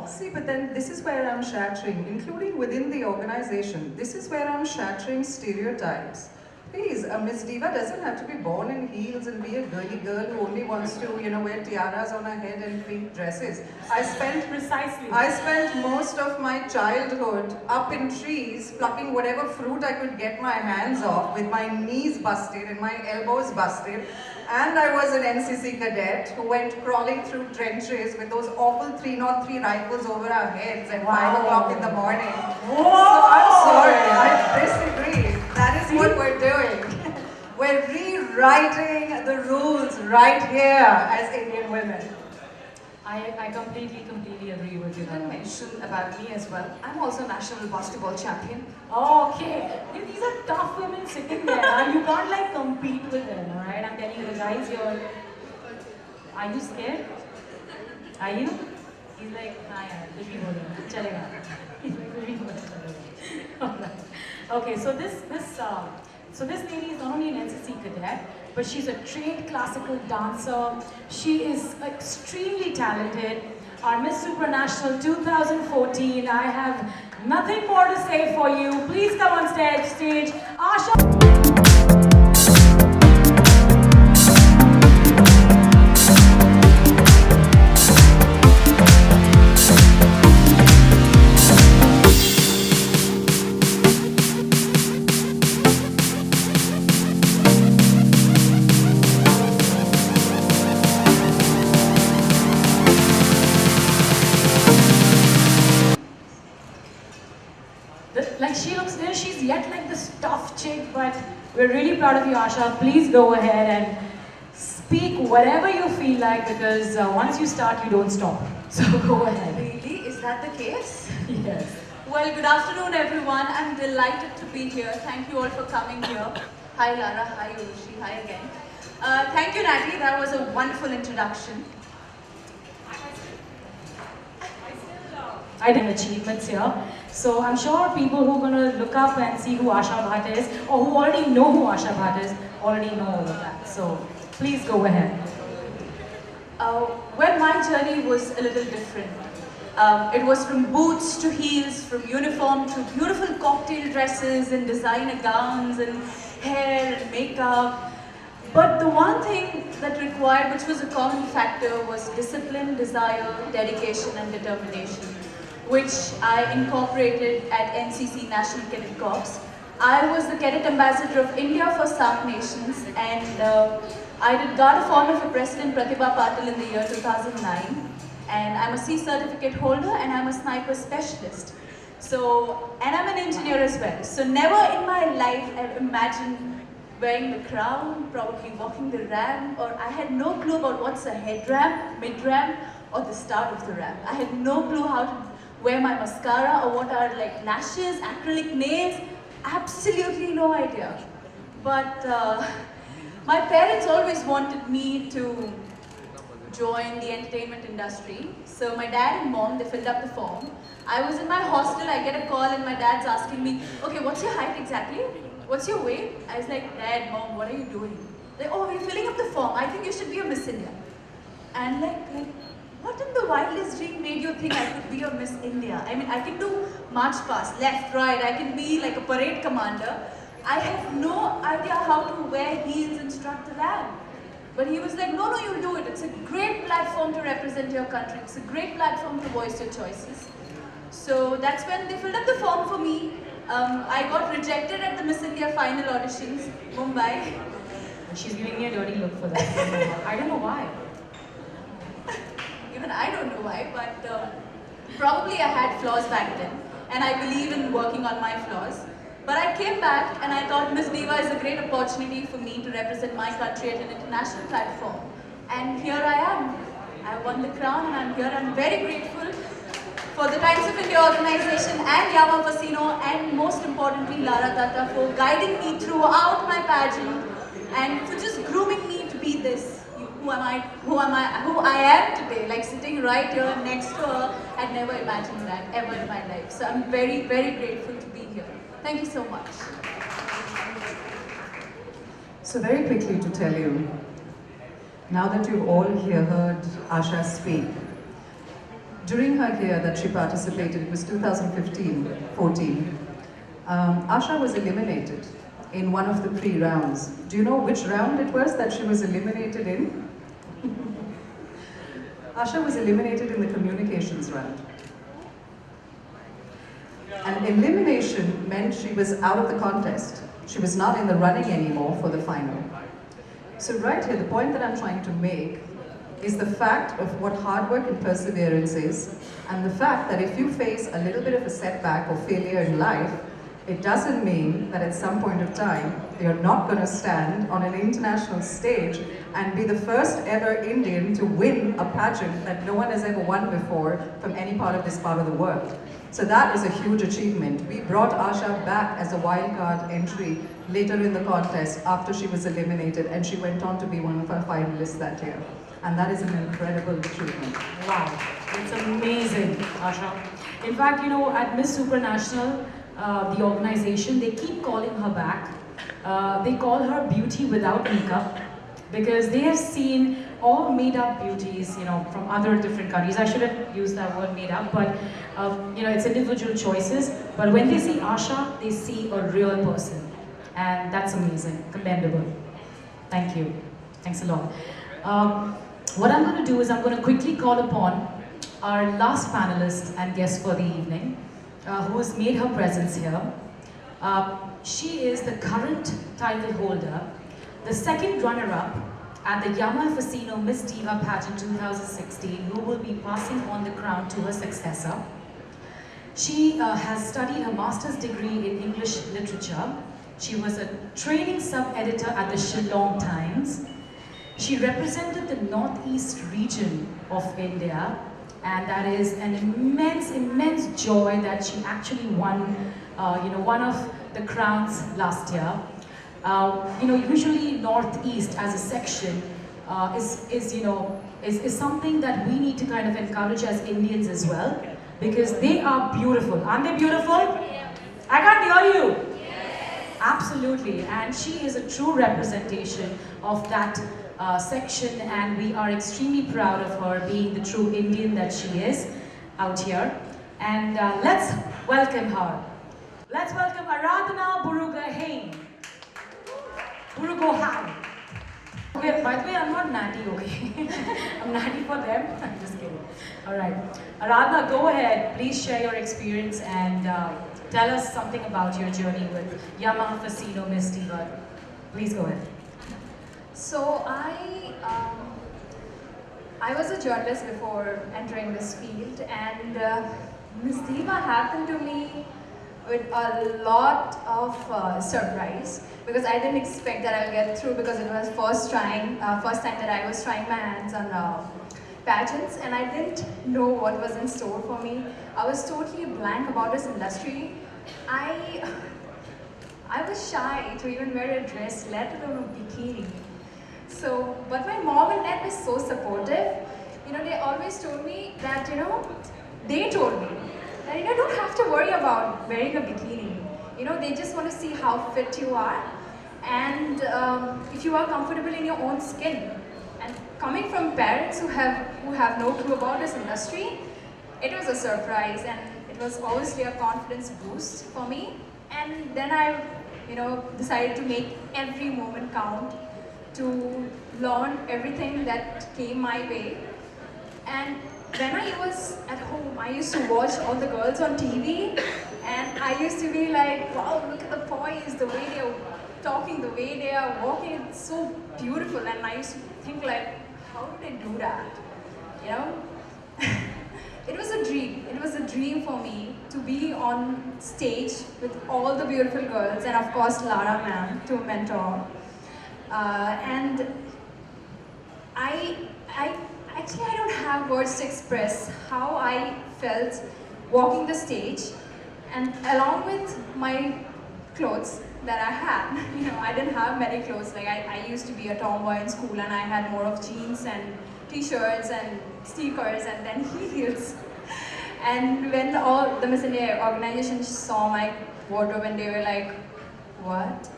See, but then this is where I'm shattering, including within the organization. This is where I'm shattering stereotypes. Please, Miss Diva doesn't have to be born in heels and be a girly girl who only wants to, wear tiaras on her head and pink dresses. I spent most of my childhood up in trees, plucking whatever fruit I could get my hands off, with my knees busted and my elbows busted. And I was an NCC cadet who went crawling through trenches with those awful 303 rifles over our heads at 5 o'clock in the morning. Whoa. So I'm sorry, I disagree. That is what we're doing. We're rewriting the rules right here as Indian women. I completely agree with you. You didn't mention about me as well. I'm also national basketball champion. Okay, these are tough women sitting there. You can't like compete with them, alright? I'm telling you, the guys here. Are you scared? Are you? He's like, chalega. He's like, alright. Okay, so this lady is not only an NCC cadet, but she's a trained classical dancer. She is extremely talented. Our Miss Supranational 2014. I have nothing more to say for you. Please come on stage, Asha. She looks there, she's yet like this tough chick, but we're really proud of you, Asha. Please go ahead and speak whatever you feel like, because once you start, you don't stop. So go ahead. Really? Is that the case? Yes. Well, good afternoon, everyone. I'm delighted to be here. Thank you all for coming here. Hi, Lara. Hi, Urvashi. Hi again. Thank you, Natty. That was a wonderful introduction. I did achievements here. So I'm sure people who are going to look up and see who Asha Bhatt is, or who already know who Asha Bhatt is, already know all of that. So please go ahead. Well, my journey was a little different. It was from boots to heels, from uniform to beautiful cocktail dresses and designer gowns and hair and makeup. But the one thing that required, which was a common factor, was discipline, desire, dedication and determination, which I incorporated at NCC National Cadet Corps. I was the Cadet Ambassador of India for SAARC nations, and I did guard of honor for President Pratibha Patil in the year 2009. And I'm a C certificate holder and I'm a sniper specialist. And I'm an engineer as well. So never in my life I've imagined wearing the crown, probably walking the ramp, or I had no clue about what's a head ramp, mid ramp, or the start of the ramp. I had no clue how to wear my mascara or what are like lashes, acrylic nails, absolutely no idea. But my parents always wanted me to join the entertainment industry. So my dad and mom, they filled up the form. I was in my hostel, I get a call and my dad's asking me, okay, what's your height exactly? What's your weight? I was like, Dad, Mom, what are you doing? Like, oh, you're filling up the form. I think you should be a Miss India. And like, what in the wildest dream made you think I could be a Miss India? I mean, I can do march past, left, right, I can be like a parade commander. I have no idea how to wear heels and strut the ramp. But he was like, no, you'll do it. It's a great platform to represent your country. It's a great platform to voice your choices. So that's when they filled up the form for me. I got rejected at the Miss India final auditions, Mumbai. She's giving me a dirty look for that. I don't know why. Even I don't know why, but probably I had flaws back then. And I believe in working on my flaws. But I came back and I thought Miss Diva is a great opportunity for me to represent my country at an international platform. And here I am. I won the crown and I'm here. I'm very grateful for the Times of India organization and Yamaha Fascino, and most importantly Lara Dutta, for guiding me throughout my pageant and for just grooming me to be this. Who I am today, like sitting right here next to her. I'd never imagined that ever in my life. So I'm very, very grateful to be here. Thank you so much. So very quickly to tell you, now that you've all here heard Asha speak, during her year that she participated, it was 2015-14, Asha was eliminated in one of the pre-rounds. Do you know which round it was that she was eliminated in? Asha was eliminated in the communications round. And elimination meant she was out of the contest. She was not in the running anymore for the final. So right here, the point that I'm trying to make is the fact of what hard work and perseverance is, and the fact that if you face a little bit of a setback or failure in life, it doesn't mean that at some point of time, you're not going to stand on an international stage and be the first ever Indian to win a pageant that no one has ever won before from any part of this part of the world. So that is a huge achievement. We brought Asha back as a wildcard entry later in the contest after she was eliminated, and she went on to be one of our finalists that year. And that is an incredible achievement. Wow, it's amazing, Asha. In fact, you know, at Miss Supranational, the organization, they keep calling her back. They call her beauty without makeup because they have seen all made-up beauties, you know, from other different countries. I shouldn't use that word made-up, but you know, it's individual choices. But when they see Asha, they see a real person, and that's amazing, commendable. Thank you. Thanks a lot. What I'm going to do is I'm going to quickly call upon our last panelist and guest for the evening, who has made her presence here. She is the current title holder, the second runner-up at the Yamaha Fascino Miss Diva Pageant 2016, who will be passing on the crown to her successor. She has studied her master's degree in English literature. She was a training sub-editor at the Shillong Times. She represented the northeast region of India, and that is an immense, immense joy that she actually won, you know, one of the crowns last year. You know, usually Northeast as a section is something that we need to kind of encourage as Indians as well, because they are beautiful. Aren't they beautiful? Yeah. I can't hear you. Yes. Absolutely, and she is a true representation of that section, and we are extremely proud of her being the true Indian that she is out here. And let's welcome her. Let's welcome Aradhana Burugahain. Burugohai. Okay, by the way, I'm not natty, okay? I'm natty for them. I'm just kidding. All right. Aradhana, go ahead. Please share your experience and tell us something about your journey with Yamaha Fascino Miss Diva. Please go ahead. So I was a journalist before entering this field, and Miss Diva happened to me with a lot of surprise, because I didn't expect that I'll get through, because it was first time that I was trying my hands on pageants, and I didn't know what was in store for me. I was totally blank about this industry. I was shy to even wear a dress, let alone a bikini. So, but my mom and dad were so supportive. You know, they always told me that, you know, they told me that, you know, don't have to worry about wearing a bikini. You know, they just want to see how fit you are, and if you are comfortable in your own skin. And coming from parents who have no clue about this industry, it was a surprise, and it was obviously a confidence boost for me. And then I, you know, decided to make every moment count, to learn everything that came my way. And when I was at home, I used to watch all the girls on TV, and I used to be like, wow, look at the poise, the way they're talking, the way they are walking, it's so beautiful. And I used to think like, how do they do that? You know? It was a dream. It was a dream for me to be on stage with all the beautiful girls, and of course Lara ma'am to mentor. And I don't have words to express how I felt walking the stage, and along with my clothes that I had. You know, I didn't have many clothes. Like I used to be a tomboy in school, and I had more of jeans and t-shirts and sneakers and then heels. And when all the Miss India organization saw my wardrobe, and they were like, what?